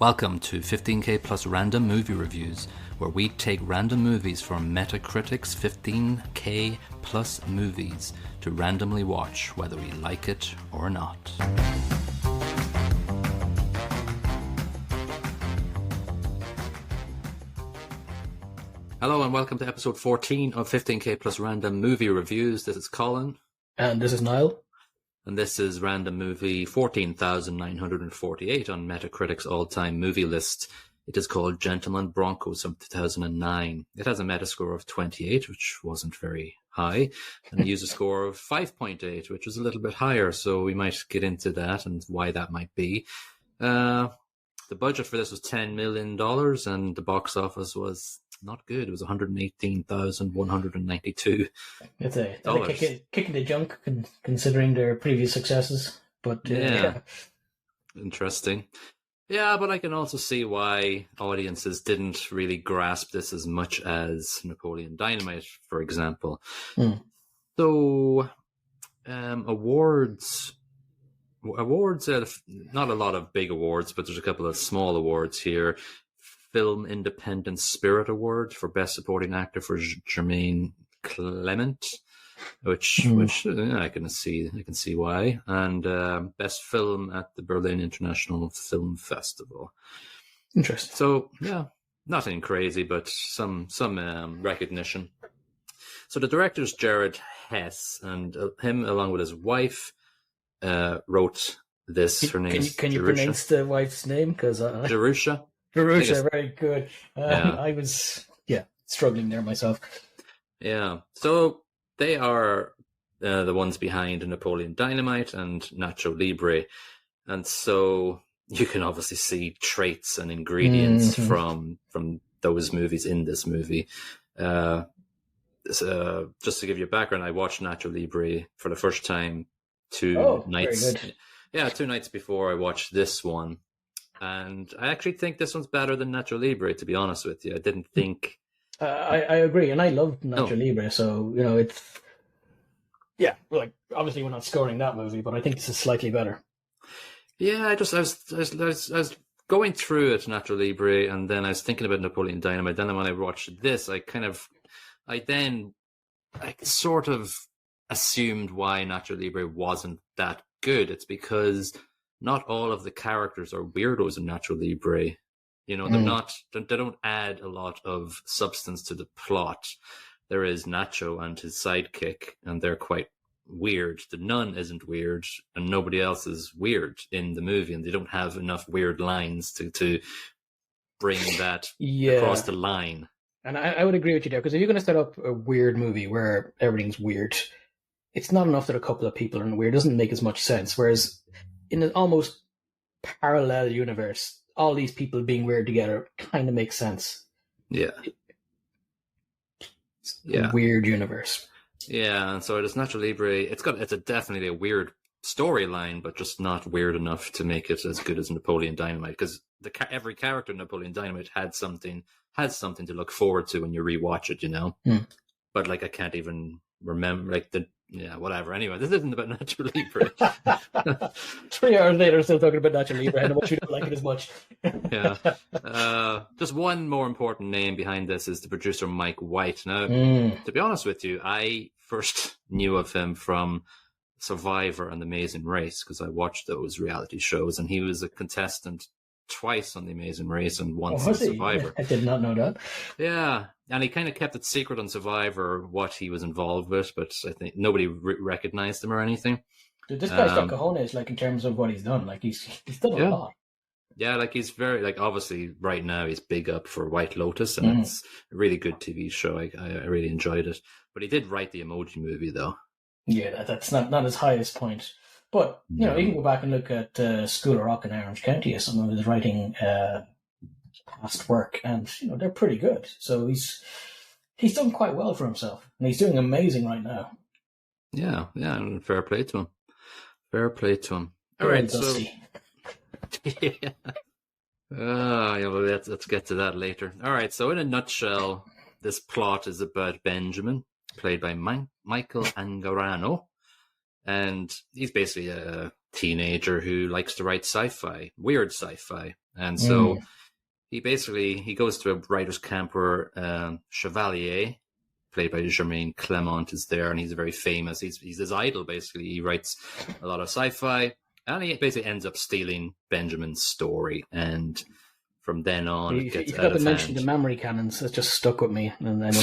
Welcome to 15K plus random movie reviews, where we take random movies from Metacritic's 15K plus movies to randomly watch whether we like it or not. Hello and welcome to episode 14 of 15K plus random movie reviews. This is Colin. And this is Niall. And this is random movie 14,948 on Metacritic's all-time movie list. It is called Gentlemen Broncos from 2009. It has a Metascore of 28, which wasn't very high, and a user score of 5.8, which was a little bit higher, so we might get into that and why that might be. The budget for this was $10 million, and the box office was not good. It was $118,192. It's a kick in the junk, considering their previous successes. But yeah, interesting. Yeah, but I can also see why audiences didn't really grasp this as much as Napoleon Dynamite, for example. So, awards, not a lot of big awards, but there's a couple of small awards here. Film Independent Spirit Award for Best Supporting Actor for Jermaine Clement, which I can see why, and Best Film at the Berlin International Film Festival. Interesting. So yeah, nothing crazy, but some recognition. So the director is Jared Hess, and him along with his wife wrote this. Her name is Can you pronounce the wife's name? Because Jerusha. Jerusha, very good. I was struggling there myself. Yeah, so they are the ones behind Napoleon Dynamite and Nacho Libre, and so you can obviously see traits and ingredients from those movies in this movie. Just to give you a background, I watched Nacho Libre for the first time 2 nights. Very good. Yeah, 2 nights before I watched this one. And I actually think this one's better than Nacho Libre, to be honest with you. I didn't think... I agree, and I loved Nacho Libre, so, it's... Yeah, like, obviously we're not scoring that movie, but I think this is slightly better. Yeah, I was going through it, Nacho Libre, and then I was thinking about Napoleon Dynamite. Then when I watched this, I sort of assumed why Nacho Libre wasn't that good. It's because not all of the characters are weirdos in Nacho Libre. They're not. They don't add a lot of substance to the plot. There is Nacho and his sidekick, and they're quite weird. The nun isn't weird, and nobody else is weird in the movie, and they don't have enough weird lines to bring that across the line. And I would agree with you there, because if you're going to set up a weird movie where everything's weird, it's not enough that a couple of people are weird. It doesn't make as much sense. Whereas in an almost parallel universe, all these people being weird together kind of makes sense. Yeah. A weird universe. Yeah, and so it is Nacho Libre. It's definitely a weird storyline, but just not weird enough to make it as good as Napoleon Dynamite. Because every character in Napoleon Dynamite has something to look forward to when you rewatch it. But I can't even remember whatever. Anyway, this isn't about Nacho Libre. 3 hours later, still talking about Nacho Libre, and what you don't like it as much. Yeah. Just one more important name behind this is the producer Mike White. Now, to be honest with you, I first knew of him from Survivor and The Amazing Race, because I watched those reality shows, and he was a contestant twice on The Amazing Race and once on Survivor. I did not know that. Yeah, and he kind of kept it secret on Survivor what he was involved with, but I think nobody recognized him or anything. Dude, this guy's got cojones, in terms of what he's done. He's done a lot. Yeah, he's very, obviously right now he's big up for White Lotus, and it's a really good TV show. I really enjoyed it. But he did write the Emoji Movie, though. Yeah, that's not his highest point. But, you can go back and look at School of Rock in Orange County as some of his writing past work, and, they're pretty good. So he's done quite well for himself, and he's doing amazing right now. Yeah, and fair play to him. All right, so... let's get to that later. All right, so in a nutshell, this plot is about Benjamin, played by Michael Angarano, and he's basically a teenager who likes to write sci-fi, weird sci-fi. And so he goes to a writer's camp where Chevalier, played by Jermaine Clement, is there, and he's very famous. He's his idol, basically. He writes a lot of sci-fi, and he basically ends up stealing Benjamin's story, and from then on, it gets out of hand. You forgot to mention the memory cannons. It's just stuck with me, and then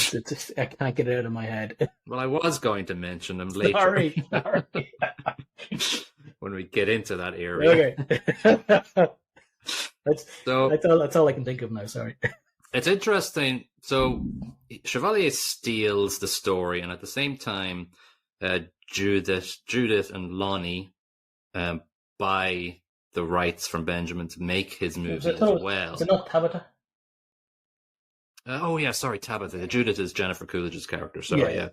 I can't get it out of my head. Well, I was going to mention them later. Sorry. When we get into that area. Okay. That's all I can think of now. Sorry. It's interesting. So Chevalier steals the story, and at the same time, Judith and Lonnie buy the rights from Benjamin to make his movie as well. Is it not Tabitha? Tabitha. Judith is Jennifer Coolidge's character. Sorry, yeah.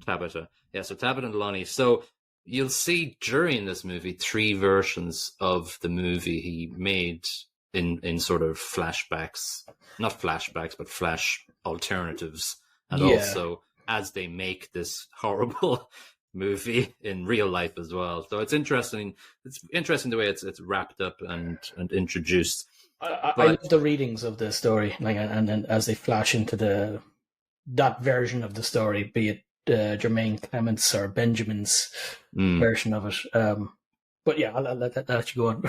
Tabitha. Yeah, so Tabitha and Lonnie. So you'll see during this movie 3 versions of the movie he made in sort of flashbacks. Not flashbacks, but flash alternatives. And also as they make this horrible movie in real life as well. So it's interesting. It's interesting the way it's wrapped up and introduced. I love the readings of the story, and then as they flash into that version of the story, be it Jermaine Clement's or Benjamin's version of it. But yeah, I'll let you go on.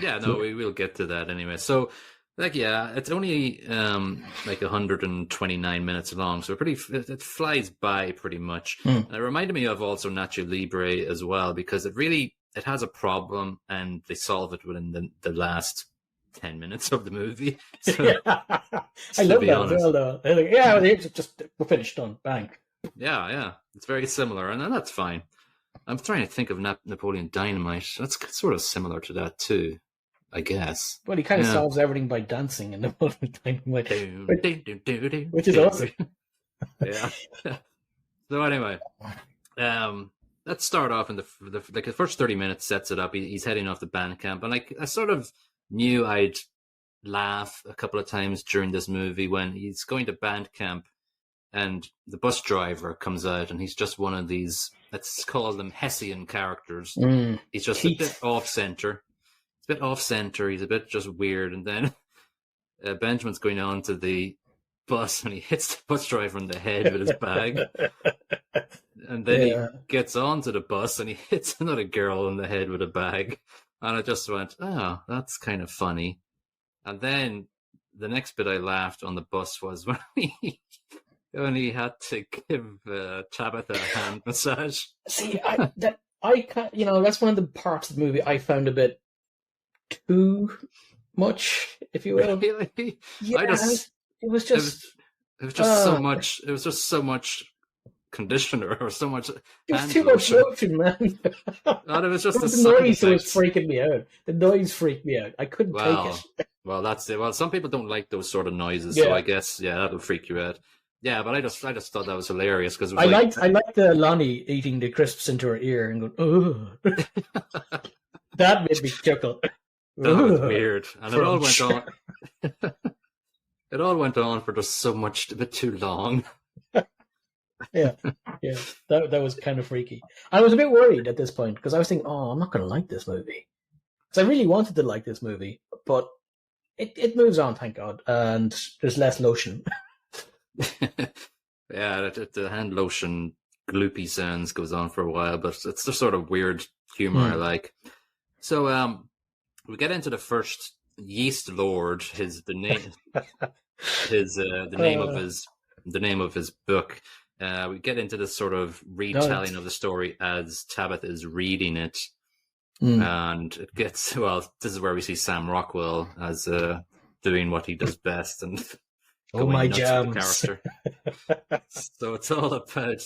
Yeah, no, we will get to that anyway. So, it's only 129 minutes long, so it flies by pretty much. And it reminded me of also Nacho Libre as well, because it has a problem, and they solve it within the last 10 minutes of the movie. So, I love that as well, though. We're finished, done, bang. Yeah, it's very similar, and that's fine. I'm trying to think of Napoleon Dynamite. That's sort of similar to that too, I guess. Well, he kind of solves everything by dancing in Napoleon Dynamite, which is awesome. Yeah. So anyway, let's start off in the first 30 minutes sets it up. He's heading off the band camp, and I sort of knew I'd laugh a couple of times during this movie when he's going to band camp, and the bus driver comes out, and he's just one of these, let's call them Hessian characters. He's just a bit off-center. He's a bit just weird. And then Benjamin's going on to the bus, and he hits the bus driver in the head with his bag. And then he gets onto the bus, and he hits another girl in the head with a bag. And I just went, oh, that's kind of funny. And then the next bit I laughed on the bus was when he had to give Tabitha a hand massage. See, that's one of the parts of the movie I found a bit too much, if you will. Really? Yeah, it was just so much. It was just so much conditioner or so much. It was too much lotion, man. It was just the noise that was freaking me out. The noise freaked me out. I couldn't take it. Well, that's it. Well, some people don't like those sort of noises, so I guess that'll freak you out. Yeah, but I just thought that was hilarious because I liked the Lonnie eating the crisps into her ear and going, oh. That made me chuckle. That was weird, and it all went on. It all went on for just so much, a bit too long. Yeah, that was kind of freaky. I was a bit worried at this point because I was thinking, oh, I'm not going to like this movie. Because I really wanted to like this movie, but it moves on, thank God, and there's less lotion. Yeah, the hand lotion gloopy sounds goes on for a while, but it's the sort of weird humor I like. So we get into the first Yeast Lord, the name of his book. We get into this sort of retelling of the story as Tabitha is reading it, and it gets this is where we see Sam Rockwell as doing what he does best and. Oh my jams! So it's all about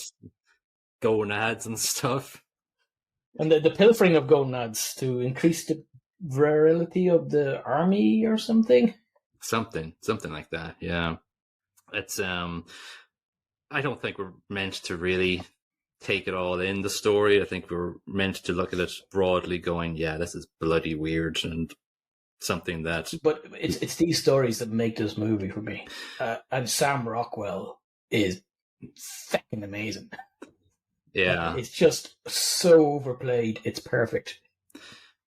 gonads and stuff, and the pilfering of gonads to increase the virility of the army or something. Something like that. Yeah, it's I don't think we're meant to really take it all in the story. I think we're meant to look at it broadly, going, "Yeah, this is bloody weird," and something that. But it's these stories that make this movie for me. And Sam Rockwell is fucking amazing. Yeah. It's just so overplayed. It's perfect.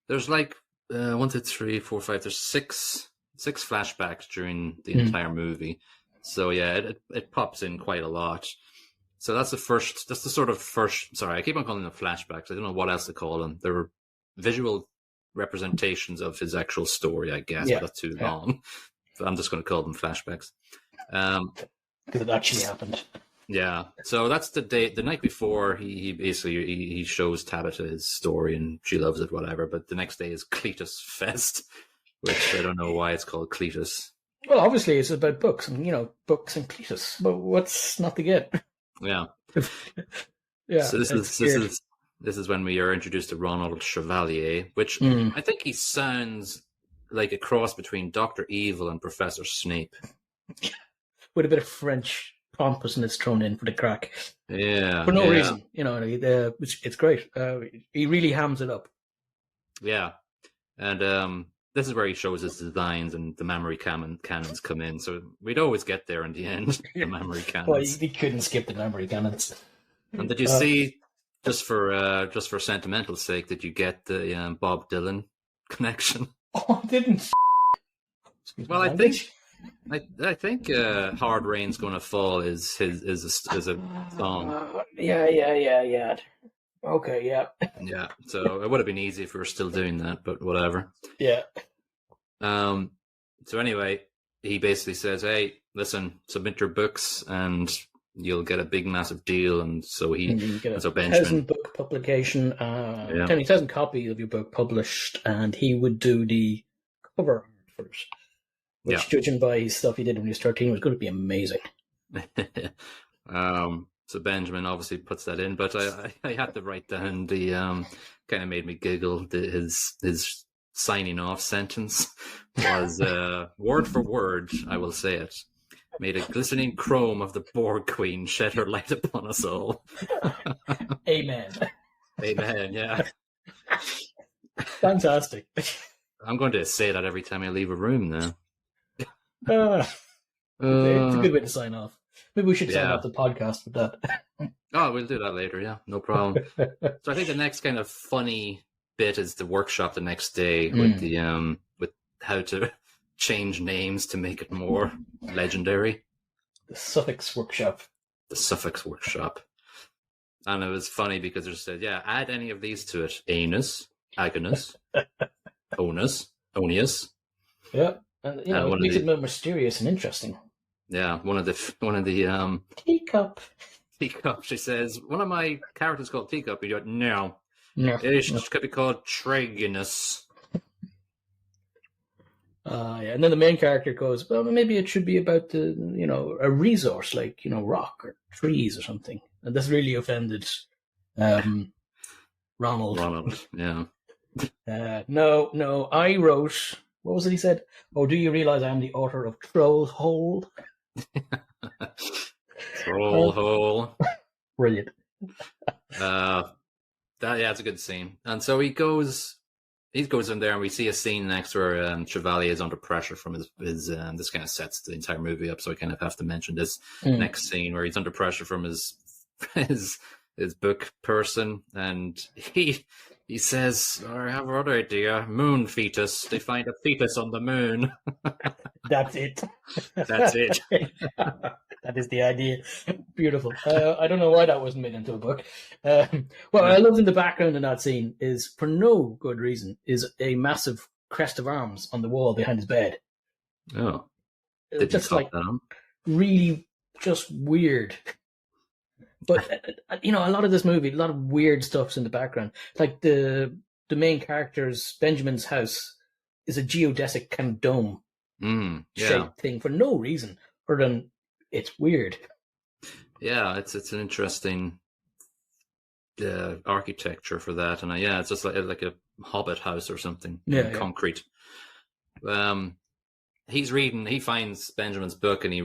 There's 1, 2, 3, 4, 5. There's flashbacks during the entire movie. So yeah, it pops in quite a lot. So that's the sort of first. Sorry, I keep on calling them flashbacks. I don't know what else to call them. They're visual representations of his actual story, I guess. But that's too long. So I'm just going to call them flashbacks. Because it actually happened. Yeah. So that's the night before he basically he shows Tabitha his story and she loves it, whatever. But the next day is Cletus Fest, which I don't know why it's called Cletus. Well, obviously it's about books and books and Cletus. But what's not to get? Yeah. Yeah. So this is when we are introduced to Ronald Chevalier, which I think he sounds like a cross between Dr. Evil and Professor Snape. With a bit of French pompousness thrown in for the crack. Yeah. For no reason. It's great. He really hams it up. Yeah. And this is where he shows his designs and the memory cannons come in. So we'd always get there in the end, the memory cannons. Well, he couldn't skip the memory cannons. And did you see, just for sentimental sake, did you get the Bob Dylan connection? Oh, I didn't. Well, I think "Hard Rain's Gonna Fall" is a song. Yeah. Okay, yeah. Yeah, so it would have been easy if we were still doing that, but whatever. Yeah. So anyway, he basically says, "Hey, listen, submit your books, and you'll get a big, massive deal." And so so Benjamin, 1,000 book publication, 10,000 copies of your book published, and he would do the cover art for it. Which, judging by his stuff he did when he was 13, was going to be amazing. So Benjamin obviously puts that in, but I had to write down the kind of made me giggle. His signing off sentence was word for word. I will say it. Made a glistening chrome of the Borg Queen shed her light upon us all. Amen. Amen. Yeah. Fantastic. I'm going to say that every time I leave a room now. It's a good way to sign off. Maybe we should sign off the podcast with that. Oh, we'll do that later. Yeah, no problem. So I think the next kind of funny bit is the workshop the next day with the with how to change names to make it more legendary. The suffix workshop. The suffix workshop. And it was funny because it said, add any of these to it. Anus, agonus, onus, onius. Yeah. And it makes it more mysterious and interesting. Yeah, one of the Teacup. Teacup. She says, one of my characters called Teacup. You go, no. It could be called Traginus. And then the main character goes, well, maybe it should be about a resource like rock or trees or something. And this really offended Ronald. Yeah. No. I wrote. What was it he said? Oh, do you realize I am the author of Troll Hole? Troll Hole. Brilliant. It's a good scene. And so he goes in there, and we see a scene next where Chevalier is under pressure from his this kind of sets the entire movie up, so I kind of have to mention this next scene where he's under pressure from his book person, and he says, I have another idea, moon fetus. They find a fetus on the moon. That's it. That's it. That is the idea. Beautiful. I don't know why that wasn't made into a book. I love in the background in that scene is, for no good reason, is a massive crest of arms on the wall behind his bed. Oh. Did just like that really just weird. But a lot of this movie, a lot of weird stuff's in the background. Like the main character's Benjamin's house is a geodesic kind of dome shaped thing for no reason other than it's weird. Yeah, it's an interesting architecture for that, and it's just like a hobbit house or something. Concrete. He finds Benjamin's book and he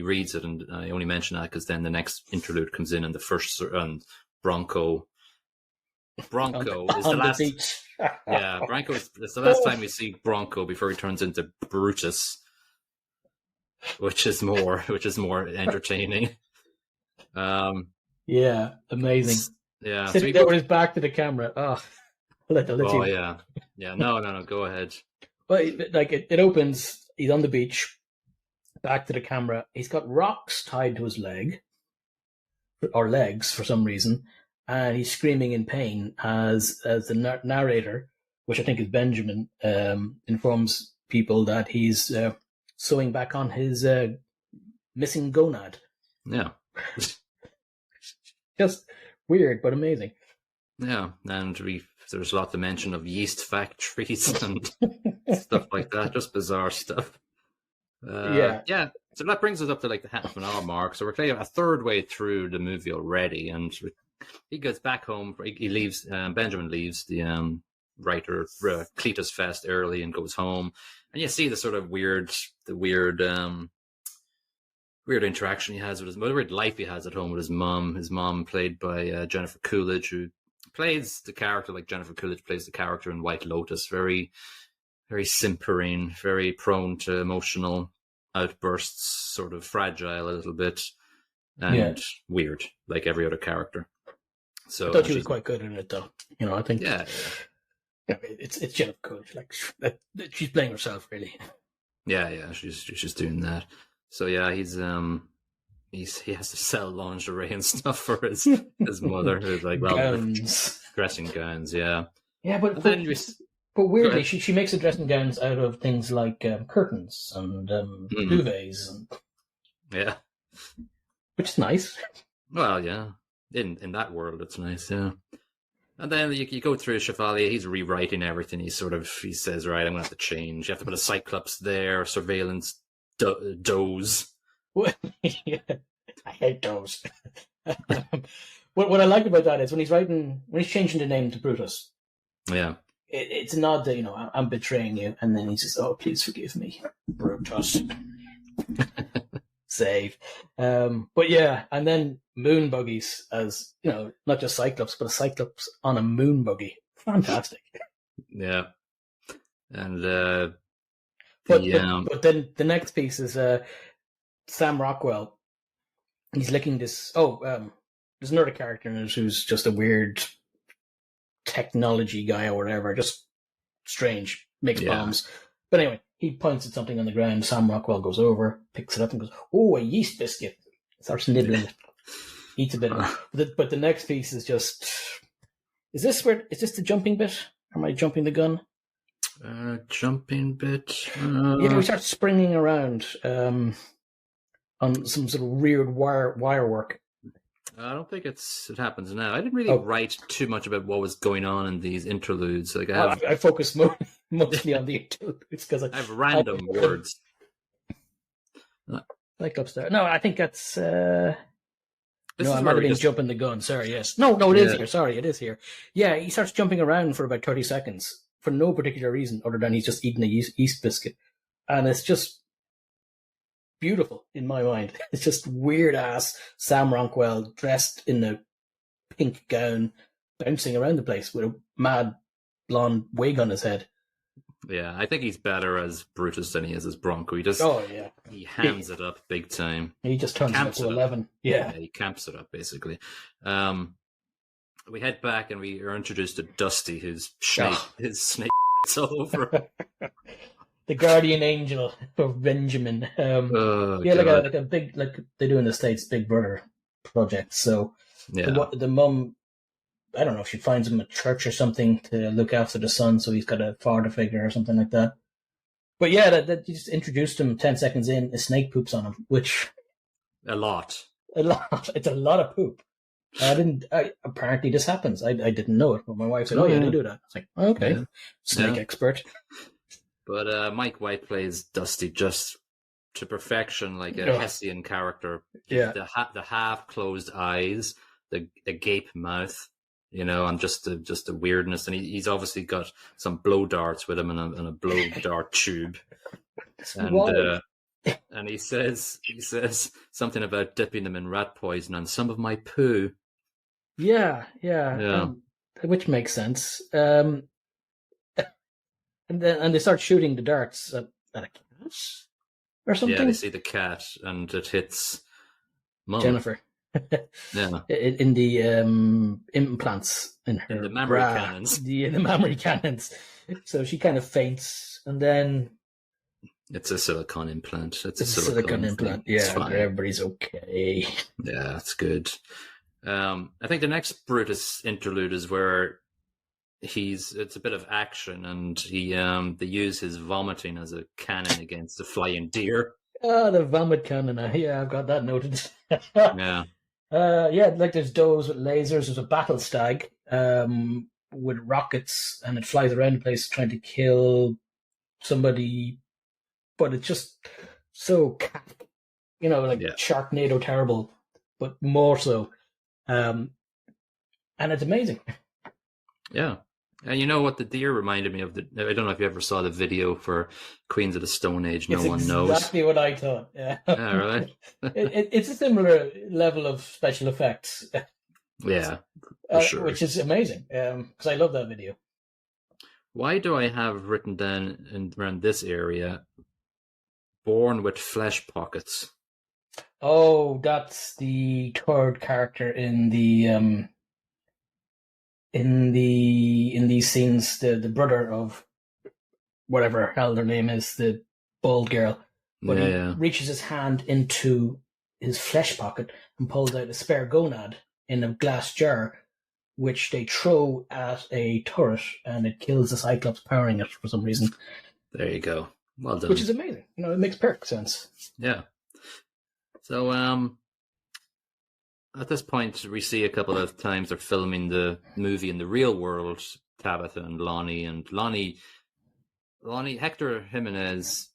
reads it, and I only mention that because then the next interlude comes in, and the first Bronco is the last. Bronco is the last time we see Bronco before he turns into Brutus, which is more entertaining. Amazing. Sitting there with his back to the camera. Oh, I'll let you. No, go ahead. Well, it opens. He's on the beach. Back to the camera. He's got rocks tied to his leg or legs for some reason, and he's screaming in pain as the narrator, which I think is Benjamin, informs people that he's sewing back on his missing gonad. Yeah. Just weird, but amazing. Yeah, and there's a lot to mention of yeast factories and stuff like that. Just bizarre stuff. Yeah. So that brings us up to like the half an hour mark. So we're kind of a third way through the movie already, and he goes back home. He leaves. Benjamin leaves the writer Cletus Fest early and goes home, and you see the sort of weird interaction he has with his mother, weird life he has at home with his mom. His mom, played by Jennifer Coolidge, who plays the character like Jennifer Coolidge plays the character in White Lotus. Very, very simpering, very prone to emotional outbursts, sort of fragile a little bit, and weird, like every other character. So I thought she was quite good in it, though. I think. Yeah. It's Jennifer Coolidge. Like she's playing herself, really. Yeah. She's doing that. So yeah, he has to sell lingerie and stuff for his mother, who's like, well, gowns. Dressing gowns, yeah. Yeah, but weirdly, she makes the dressing gowns out of things like curtains and duvets, yeah, which is nice. Well, yeah, in that world, it's nice, yeah. And then you go through Chevalier. He's rewriting everything. He says, right, I'm going to have to change. You have to put a Cyclops there, surveillance doze. Yeah, I hate doze. What I like about that is when he's changing the name to Brutus. Yeah, it's a nod that I'm betraying you, and then he says, "Oh, please forgive me, Brutus." Save. But yeah, and then moon buggies as not just Cyclops, but a Cyclops on a moon buggy. Fantastic. Yeah, and but then the next piece is Sam Rockwell. He's licking this. There's another character in it who's just a weird technology guy or whatever, just strange, makes bombs. But anyway, he points at something on the ground. Sam Rockwell goes over, picks it up, and goes, "Oh, a yeast biscuit." Starts nibbling it, eats a bit of it. But the next piece is just. Is this the jumping bit? Or am I jumping the gun? Jumping bit. Yeah, we start springing around on some sort of weird wire work. I don't think it happens now. I didn't really write too much about what was going on in these interludes. Like I focus mostly on the interludes because I have random words. Cyclops there. No, I think that's. I might have been jumping the gun. Sorry, yes. No, it is here. Sorry, it is here. Yeah, he starts jumping around for about 30 seconds for no particular reason other than he's just eating a yeast biscuit, and it's just beautiful in my mind. It's just weird ass Sam Rockwell dressed in a pink gown, bouncing around the place with a mad blonde wig on his head. Yeah, I think he's better as Brutus than he is as Bronco. He hams it up big time. He just turns it up to 11. Yeah, he camps it up basically. We head back and we are introduced to Dusty, his snake all over. The guardian angel of Benjamin. Like a big, like they do in the States, Big Brother project. So the mum, I don't know if she finds him a church or something to look after the son, so he's got a father figure or something like that. But yeah, that you just introduced him 10 seconds in, a snake poops on him, which a lot. It's a lot of poop. Apparently this happens. I didn't know it, but my wife said, "Oh yeah, they do that." It's like, okay, snake expert. But Mike White plays Dusty just to perfection, like a Hessian character. Yeah, the half-closed eyes, the gape mouth, and just the weirdness. And he's obviously got some blow darts with him and a blow dart tube. And he says something about dipping them in rat poison and some of my poo. Yeah. Which makes sense. And they start shooting the darts at a cat or something. Yeah, they see the cat and it hits Mum. Jennifer. Yeah. In the implants in her the mammary cannons. The mammary cannons. So she kind of faints, and then it's a silicone implant. It's a silicone implant. Thing. Yeah, everybody's okay. Yeah, it's good. I think the next Brutus interlude is where it's a bit of action, and they use his vomiting as a cannon against the flying deer. Oh, the vomit cannon. Yeah, I've got that noted. Yeah. Like there's does with lasers. There's a battle stag with rockets, and it flies around the place trying to kill somebody, but it's just so, Sharknado terrible, but more so. And it's amazing. Yeah. And you know what the deer reminded me of? I don't know if you ever saw the video for Queens of the Stone Age. No one knows. Exactly what I thought. Yeah. Right. It's a similar level of special effects. Yeah, for sure. Which is amazing because I love that video. Why do I have written down around this area, born with flesh pockets? Oh, that's the third character in the in these scenes, the brother of whatever hell their name is, the bald girl. But he reaches his hand into his flesh pocket and pulls out a spare gonad in a glass jar, which they throw at a turret, and it kills the Cyclops powering it for some reason. There you go. Well done. Which is amazing. It makes perfect sense. Yeah. So, at this point, we see a couple of times they're filming the movie in the real world, Tabitha and Lonnie. And Lonnie, Hector Jimenez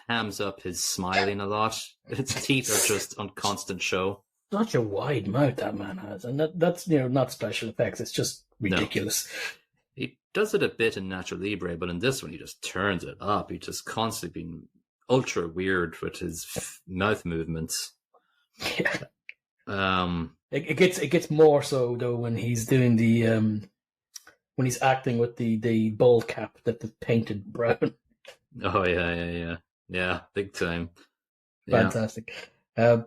hams up his smiling a lot. His teeth are just on constant show. Such a wide mouth that man has. And that's not special effects. It's just ridiculous. No. He does it a bit in Nacho Libre, but in this one, he just turns it up. He's just constantly being ultra weird with his mouth movements. Yeah. It gets more so though when he's doing the when he's acting with the bald cap that's painted brown. Oh yeah, big time. Fantastic. And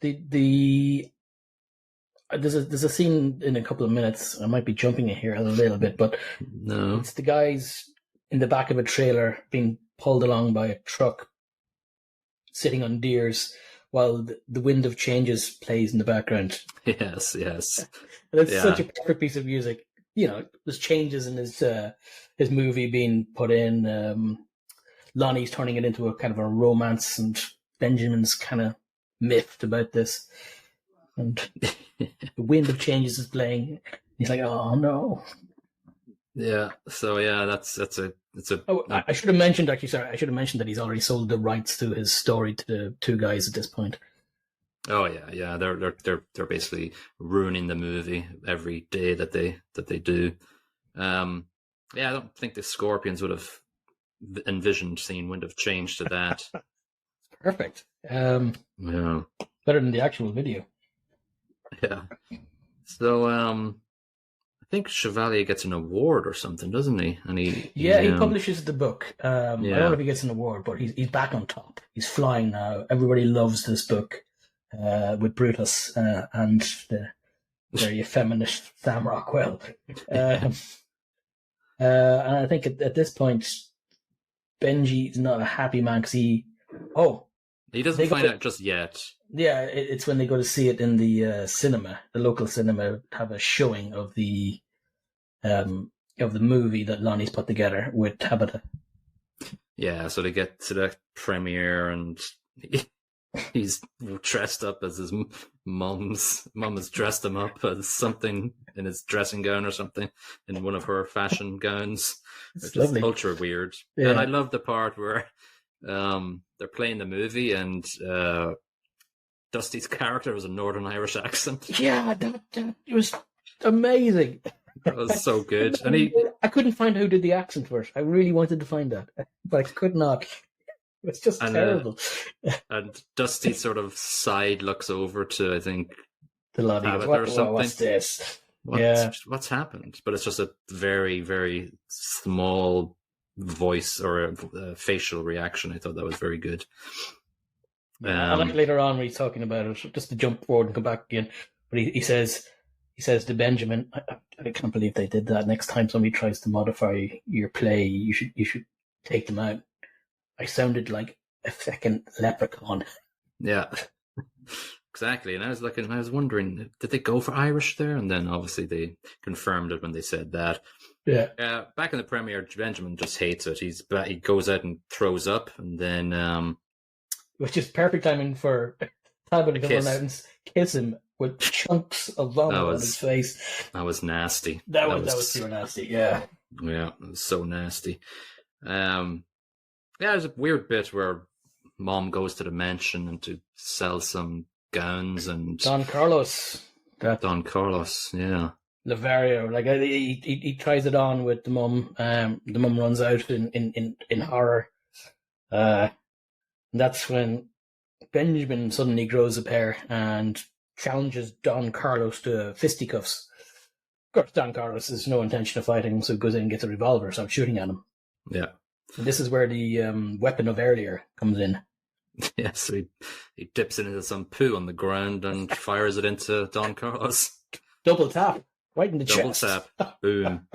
the there's a scene in a couple of minutes. I might be jumping in here a little bit, but no, it's the guys in the back of a trailer being pulled along by a truck, sitting on deers, while the Wind of Changes plays in the background. Yes. And it's such a perfect piece of music. There's changes in his movie being put in. Lonnie's turning it into a kind of a romance, and Benjamin's kind of miffed about this. And the Wind of Changes is playing. He's like, "Oh no." Yeah. So it's a. Oh, I should have mentioned that he's already sold the rights to his story to the two guys at this point. Oh yeah. They're basically ruining the movie every day that they do. I don't think the Scorpions would have envisioned seeing Wind of Change to that. Perfect. Yeah. Better than the actual video. Yeah. So I think Chevalier gets an award or something, doesn't he? And he publishes the book. I don't know if he gets an award, but he's back on top. He's flying now. Everybody loves this book with Brutus and the very effeminate Sam Rockwell. And I think at this point, Benji is not a happy man because he doesn't find out just yet. Yeah, it's when they go to see it in the cinema, the local cinema, have a showing of the movie that Lonnie's put together with Tabitha. Yeah, so they get to the premiere, and he's dressed up as his mum's. Mum has dressed him up as something in his dressing gown or something in one of her fashion gowns. It's lovely. Ultra weird. Yeah. And I love the part where they're playing the movie and Dusty's character was a Northern Irish accent. Yeah, that it was amazing. That was so good. And I couldn't find who did the accent for it. I really wanted to find that, but I could not. It's just terrible. And Dusty sort of side looks over to, I think, the lobby or something. What's this? What's happened? But it's just a very, very small voice or a facial reaction. I thought that was very good. I like later on when he's talking about it, just to jump forward and come back again, but he says, he says to Benjamin, I can't believe they did that. Next time somebody tries to modify your play, you should take them out. I sounded like a fucking leprechaun. Yeah. Exactly. And I was wondering, did they go for Irish there? And then obviously they confirmed it when they said that. Yeah. Back in the premiere, Benjamin just hates it. He goes out and throws up, and then which is perfect timing for Talbot to run out and kiss him with chunks of vomit on his face. That was nasty. That was super nasty. Yeah. Yeah, it was so nasty. Yeah, there's a weird bit where Mom goes to the mansion and to sell some gowns and Don Carlos, yeah. Lavario, like he tries it on with the mum. The mum runs out in horror. That's when Benjamin suddenly grows a pair and challenges Don Carlos to fisticuffs. Of course, Don Carlos has no intention of fighting, so he goes in and gets a revolver, so I'm shooting at him. Yeah. And this is where the weapon of earlier comes in. Yeah, so he dips it into some poo on the ground and fires it into Don Carlos. Double tap, right in the chest. Double tap, boom.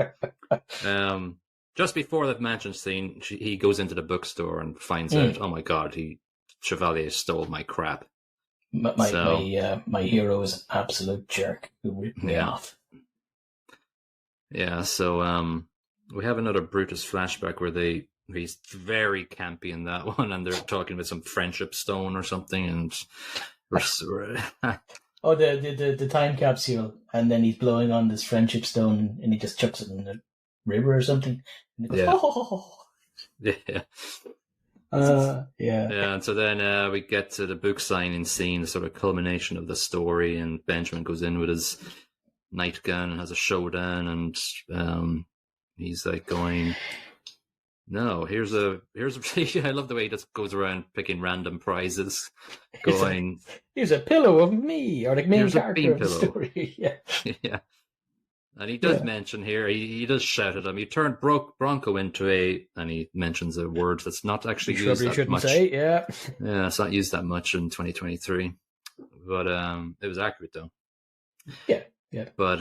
Just before that mansion scene, he goes into the bookstore and finds out, oh my god, Chevalier stole my crap. My hero is an absolute jerk who ripped me off. Yeah, so we have another Brutus flashback where he's very campy in that one, and they're talking about some friendship stone or something, and oh, the time capsule, and then he's blowing on this friendship stone, and he just chucks it in the river or something, and it goes, oh. Yeah. Yeah, and so then we get to the book signing scene, the sort of culmination of the story, and Benjamin goes in with his nightgown and has a showdown, and he's like going, no, here's a I love the way he just goes around picking random prizes, going, here's a pillow of me, or the main character of the story. Yeah. And he does mention here, he does shout at him. He turned Bronco into and he mentions a word that's not actually used that much. Yeah, it's not used that much in 2023. But it was accurate though. Yeah. But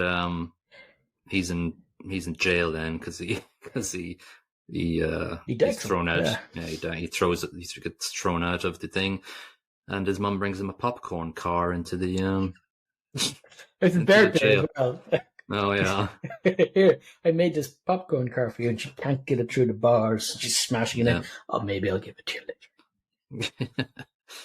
he's in jail then because he gets thrown out. Yeah, he gets thrown out of the thing, and his mum brings him a popcorn car into the it's a birthday as well. Oh, yeah. Here, I made this popcorn car for you, and she can't get it through the bars. She's smashing it in. Oh, maybe I'll give it to you later.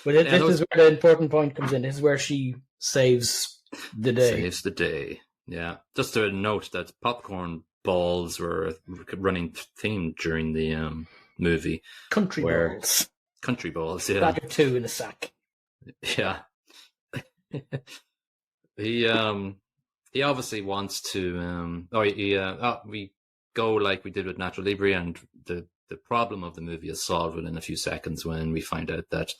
But this is where the important point comes in. This is where she saves the day. Saves the day, yeah. Just to note that popcorn balls were a running theme during the movie. Country balls. Country balls, yeah. Bag of two in a sack. Yeah. He obviously wants to. We go like we did with Natural Libre, and the problem of the movie is solved within a few seconds when we find out that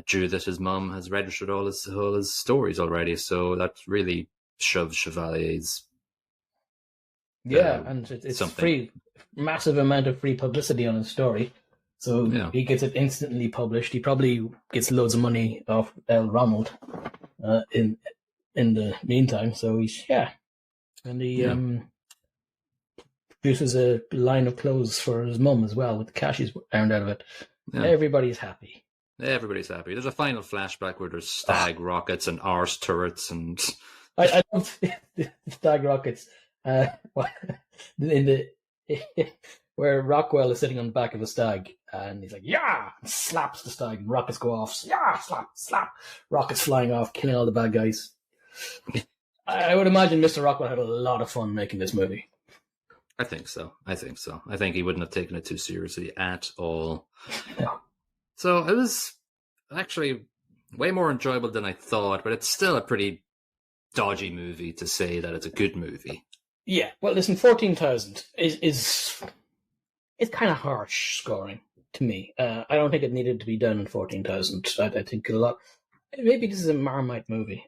Judith, his mum, has registered all his stories already. So that really shoves Chevalier's. And it's free, massive amount of free publicity on his story. So he gets it instantly published. He probably gets loads of money off L. Ronald in the meantime, so he's and he produces a line of clothes for his mum as well with the cash he's earned out of it. Yeah. Everybody's happy. There's a final flashback where there's stag rockets and arse turrets, and I love the stag rockets. Where Rockwell is sitting on the back of a stag, and he's like, yeah, and slaps the stag, and rockets go off. Yeah, slap. Rockets flying off, killing all the bad guys. I would imagine Mr. Rockwell had a lot of fun making this movie. I think so. I think he wouldn't have taken it too seriously at all. No. So it was actually way more enjoyable than I thought, but it's still a pretty dodgy movie to say that it's a good movie. Yeah, well, listen, 14,000 is kind of harsh scoring to me. I don't think it needed to be done in 14,000. I think a lot. Maybe this is a Marmite movie.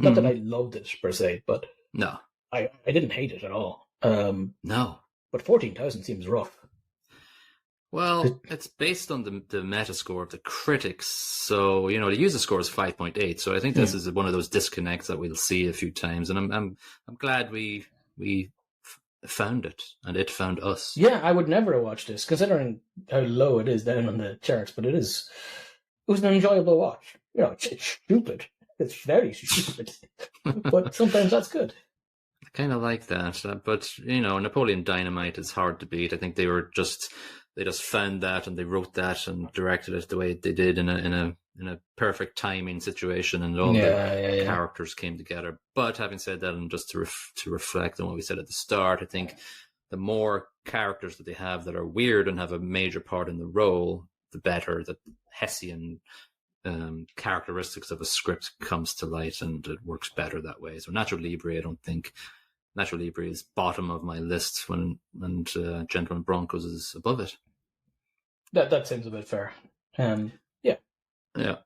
Not that I loved it per se, but no, I didn't hate it at all. No, but 14,000 seems rough. Well, it's based on the Metascore of the critics. So, the user score is 5.8. So I think this is one of those disconnects that we'll see a few times. And I'm glad we found it and it found us. Yeah, I would never have watched this, considering how low it is down on the charts, but it was an enjoyable watch. It's stupid. It's very stupid. But sometimes that's good. I kind of like that. But, Napoleon Dynamite is hard to beat. I think they just found that and they wrote that and directed it the way they did in a perfect timing situation, and all the characters came together. But having said that, and just to reflect on what we said at the start, I think the more characters that they have that are weird and have a major part in the role, the better the Hessian characteristics of a script comes to light, and it works better that way. So Nacho Libre, I don't think Nacho Libre is bottom of my list, and Gentlemen Broncos is above it. That seems a bit fair. Yeah. Yeah.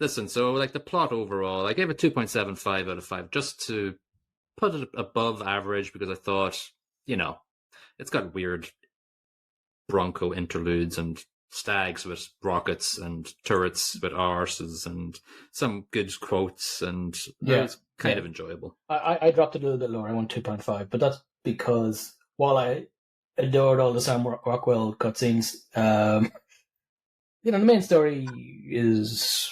Listen, so the plot overall, I gave it 2.75 out of 5 just to put it above average, because I thought, it's got weird Bronco interludes and stags with rockets and turrets with arses and some good quotes, and it was kind of enjoyable. I dropped it a little bit lower. I went 2.5, but that's because while I adored all the Sam Rockwell cutscenes, the main story is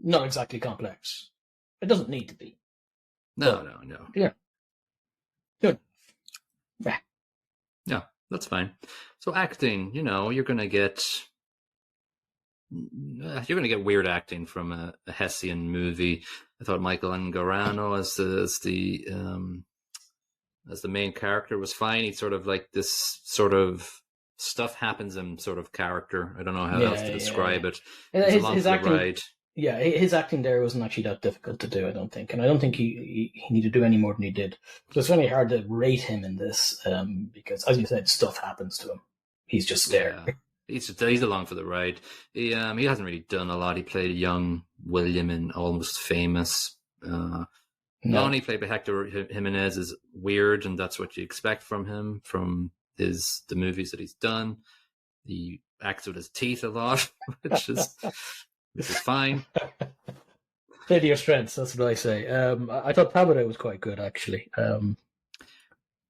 not exactly complex. It doesn't need to be. No. Yeah. Good. Yeah, that's fine. So acting, you're going to get weird acting from a Hessian movie. I thought Michael Angarano as the main character was fine. He's sort of like this sort of stuff happens in sort of character. I don't know how else to describe it. His acting, ride. Yeah, his acting there wasn't actually that difficult to do, I don't think. And I don't think he needed to do any more than he did. So it's really hard to rate him in this because, as you said, stuff happens to him. He's just there. Yeah. He's along for the ride. He hasn't really done a lot. He played young William in Almost Famous. The only play by Hector Jimenez is weird, and that's what you expect from him from the movies that he's done. He acts with his teeth a lot, which is fine. Play to your strengths, that's what I say. I thought Tabitha was quite good, actually.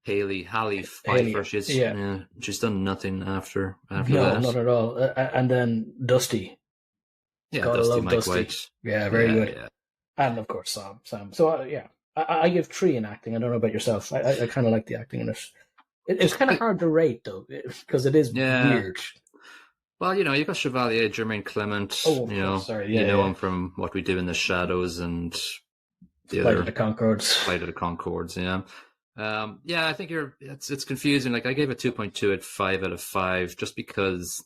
Haley Pfeiffer, she's done nothing after that. No, not at all. And then Dusty. Yeah, Dusty, Mike Dusty. White. Yeah, very good. Yeah. And of course, Sam. So, I give 3 in acting. I don't know about yourself. I kind of like the acting in it. It's kind of hard to rate, though, because it is weird. Well, you've got Chevalier, Jermaine Clement. Oh, sorry. Yeah, you know him from What We Do in the Shadows and the Flight of the Conchords. Flight of the Conchords, yeah. I think it's confusing. I gave it 2.2 at 5 out of 5 just because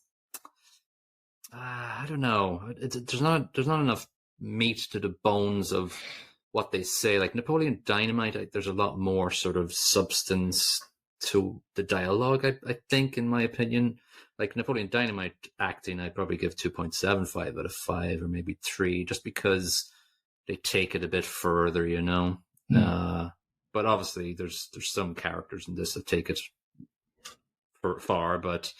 I don't know. There's not enough meat to the bones of what they say. Like Napoleon Dynamite, there's a lot more sort of substance to the dialogue, I think, in my opinion. Like Napoleon Dynamite acting, I'd probably give 2.75 out of 5 or maybe 3, just because they take it a bit further, But obviously, there's some characters in this that take it far, but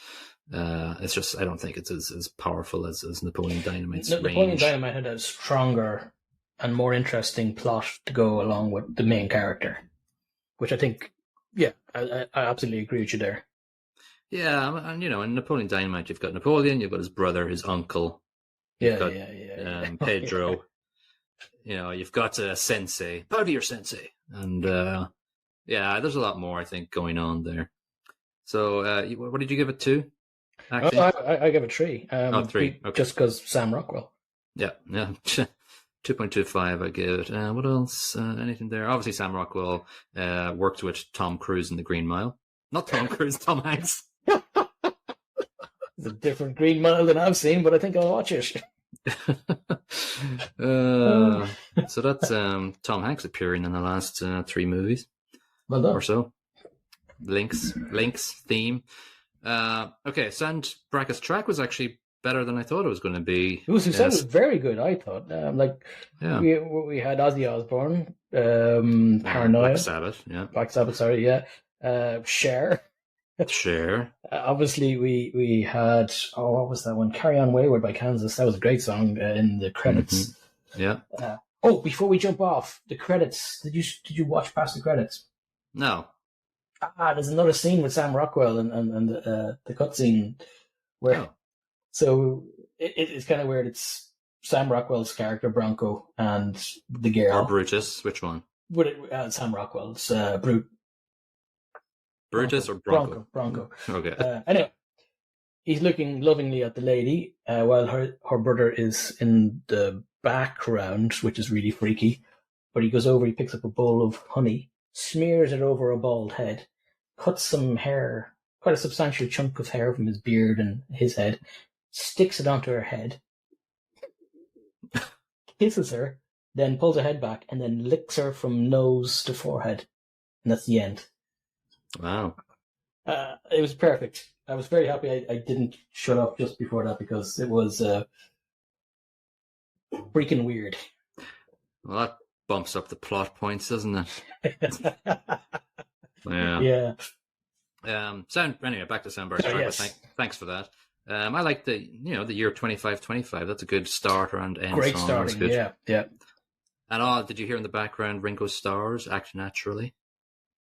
it's just, I don't think it's as powerful as Napoleon Dynamite's range. Napoleon Dynamite had a stronger and more interesting plot to go along with the main character, which I think, I absolutely agree with you there. Yeah, and in Napoleon Dynamite, you've got Napoleon, you've got his brother, his uncle, you've got Pedro, you've got Sensei, proud of your Sensei, and there's a lot more, I think, going on there. So, what did you give it to? I give it 3. 3. Okay. Just because Sam Rockwell. Yeah. 2.25 I give it. What else? Anything there? Obviously, Sam Rockwell worked with Tom Cruise in The Green Mile. Not Tom Cruise, Tom Hanks. It's a different Green Mile than I've seen, but I think I'll watch it. So that's Tom Hanks appearing in the last 3 movies. Well done. Or so. Links theme. Okay, Sand Brackett's track was actually better than I thought it was going to be. It was very good, I thought. We had Ozzy Osbourne, Paranoia. Black Sabbath, Black Sabbath, sorry, yeah. Cher. Sure. Obviously, we had what was that one? "Carry On Wayward" by Kansas. That was a great song in the credits. Yeah. Before we jump off the credits, did you watch past the credits? No. There's another scene with Sam Rockwell and the cutscene where so it's kind of weird. It's Sam Rockwell's character Bronco and the girl. Or Brutus, which one? Sam Rockwell's Brutus or Bronco? Bronco. Okay. Anyway, he's looking lovingly at the lady while her brother is in the background, which is really freaky. But he goes over, he picks up a bowl of honey, smears it over a bald head, cuts some hair, quite a substantial chunk of hair from his beard and his head, sticks it onto her head, kisses her, then pulls her head back, and then licks her from nose to forehead. And that's the end. Wow. It was perfect. I was very happy I didn't shut up just before that because it was freaking weird. Well, that bumps up the plot points, doesn't it? Yeah. Anyway, back to Soundbar Strike. Yes. Thanks for that. I like the year 2525. That's a good starter and end Great song. starting. Good. Yeah. And did you hear in the background Ringo Starr's "Act Naturally"?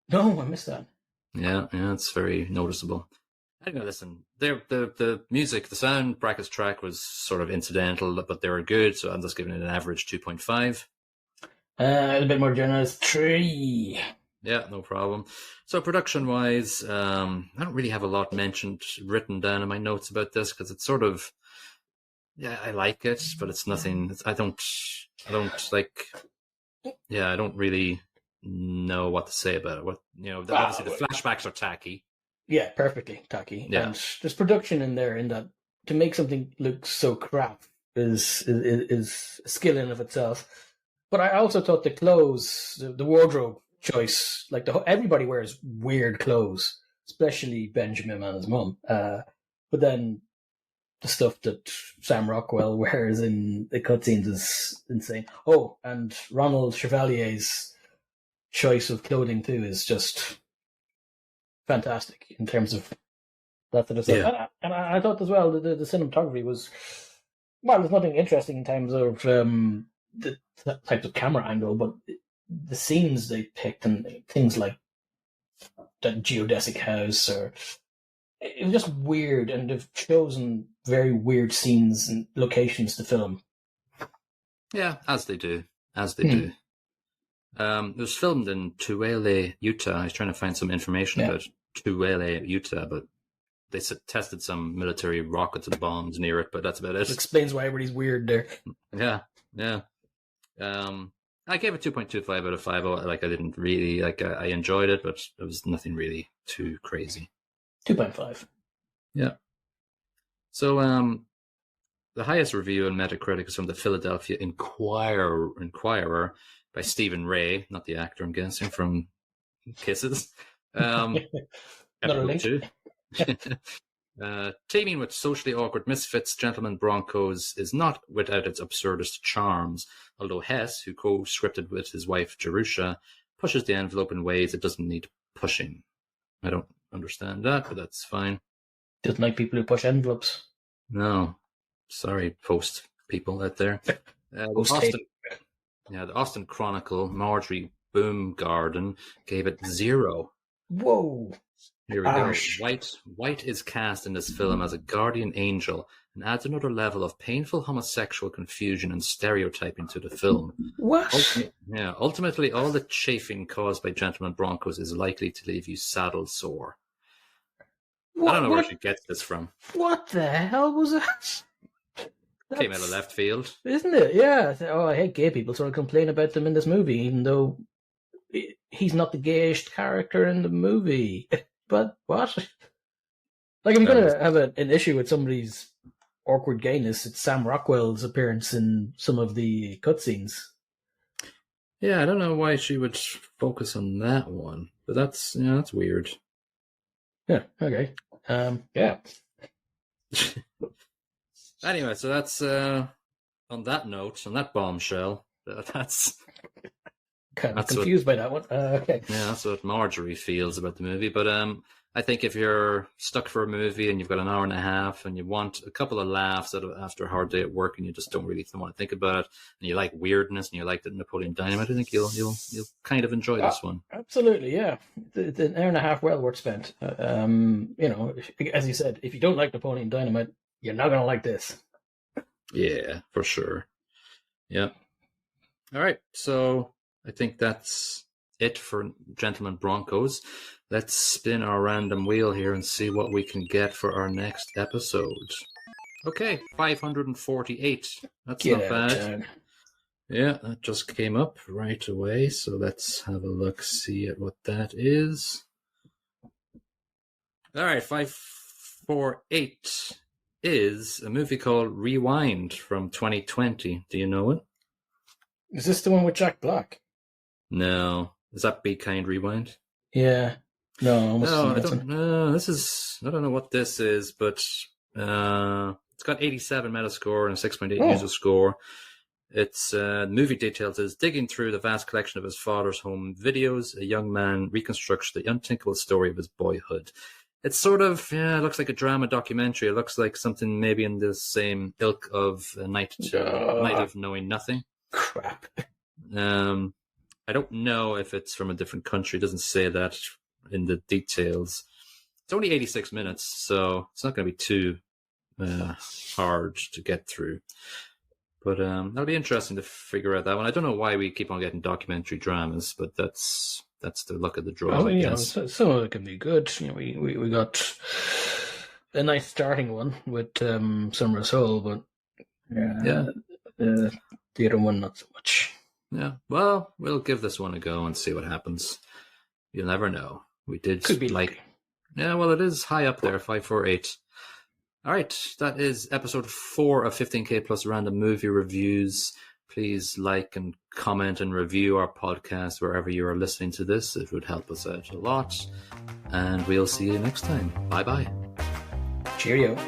No, I missed that. Yeah, it's very noticeable. Anyway, listen, the music, the sound brackets track was sort of incidental, but they were good, so I'm just giving it an average 2.5. A bit more generous, 3. Yeah, no problem. So production-wise, I don't really have a lot written down in my notes about this because it's sort of, I like it, but it's nothing. I don't really know what to say about it. Obviously the flashbacks are tacky. Yeah, perfectly tacky. Yeah. And there's production in there in that to make something look so crap is a skill in of itself. But I also thought the clothes, the wardrobe choice, like everybody wears weird clothes, especially Benjamin and his mum. But then the stuff that Sam Rockwell wears in the cutscenes is insane. Oh, and Ronald Chevalier's choice of clothing too is just fantastic in terms of that sort of stuff. Yeah. And I thought as well the cinematography was, there's nothing interesting in terms of the types of camera angle, but the scenes they picked and things like that geodesic house, or it was just weird, and they've chosen very weird scenes and locations to film. Yeah, as they do. It was filmed in Tooele, Utah. I was trying to find some information about Tooele, Utah, but they tested some military rockets and bombs near it, but that's about it. It explains why everybody's weird there. Yeah. I gave it 2.25 out of 5. I didn't really I enjoyed it, but it was nothing really too crazy. 2.5. Yeah. So the highest review on Metacritic is from the Philadelphia Inquirer by Stephen Ray, not the actor, I'm guessing, from Kisses. Another link. Teaming with socially awkward misfits, Gentlemen Broncos is not without its absurdist charms, although Hess, who co-scripted with his wife Jerusha, pushes the envelope in ways it doesn't need pushing. I don't understand that, but that's fine. Doesn't like people who push envelopes. No. Sorry, post people out there. The Austin Chronicle, Marjorie Boomgarden, gave it 0. Whoa. Here we go. White is cast in this film as a guardian angel and adds another level of painful homosexual confusion and stereotyping to the film. What? Ultimately, all the chafing caused by Gentlemen Broncos is likely to leave you saddle sore. I don't know where she gets this from. What the hell was that? Came out of left field. Isn't it? Yeah. I hate gay people, so I complain about them in this movie, even though he's not the gayest character in the movie. But what? Like, if I'm going to have an issue with somebody's awkward gayness, it's Sam Rockwell's appearance in some of the cutscenes. Yeah, I don't know why she would focus on that one, but that's weird. Yeah, okay. Yeah. Anyway, so that's on that note, on that bombshell, that's Kind of That's confused by that one. Okay. Yeah, that's what Marjorie feels about the movie. But I think if you're stuck for a movie and you've got an hour and a half and you want a couple of laughs after a hard day at work and you just don't really want to think about it, and you like weirdness and you like the Napoleon Dynamite, I think you'll kind of enjoy this one. Absolutely, yeah. It's an hour and a half well worth spent. As you said, if you don't like Napoleon Dynamite, you're not gonna like this. Yeah, for sure. Yeah. All right, so I think that's it for Gentlemen Broncos. Let's spin our random wheel here and see what we can get for our next episode. Okay, 548. That's not bad. Yeah, that just came up right away. So let's have a look, see at what that is. All right, 548 is a movie called Rewind from 2020. Do you know it? Is this the one with Jack Black? No. Is that Be Kind Rewind? Yeah. No, I don't know. I don't know what this is, but it's got 87 Metascore and a 6.8 user score. Its movie details is digging through the vast collection of his father's home videos, a young man reconstructs the unthinkable story of his boyhood. It's sort of, looks like a drama documentary. It looks like something maybe in the same ilk of Night of Knowing Nothing. Crap. I don't know if it's from a different country. It doesn't say that in the details. It's only 86 minutes, so it's not going to be too hard to get through. But that'll be interesting to figure out that one. I don't know why we keep on getting documentary dramas, but that's the luck of the draw, I guess. Some of it can be good. We got a nice starting one with Summer Soul, but the other one not so much. Yeah, well, we'll give this one a go and see what happens. You'll never know. We did Could be lucky. Yeah, well, it is high up there, 548. All right, that is episode 4 of 15K Plus Random Movie Reviews. Please like and comment and review our podcast wherever you are listening to this. It would help us out a lot. And we'll see you next time. Bye-bye. Cheerio.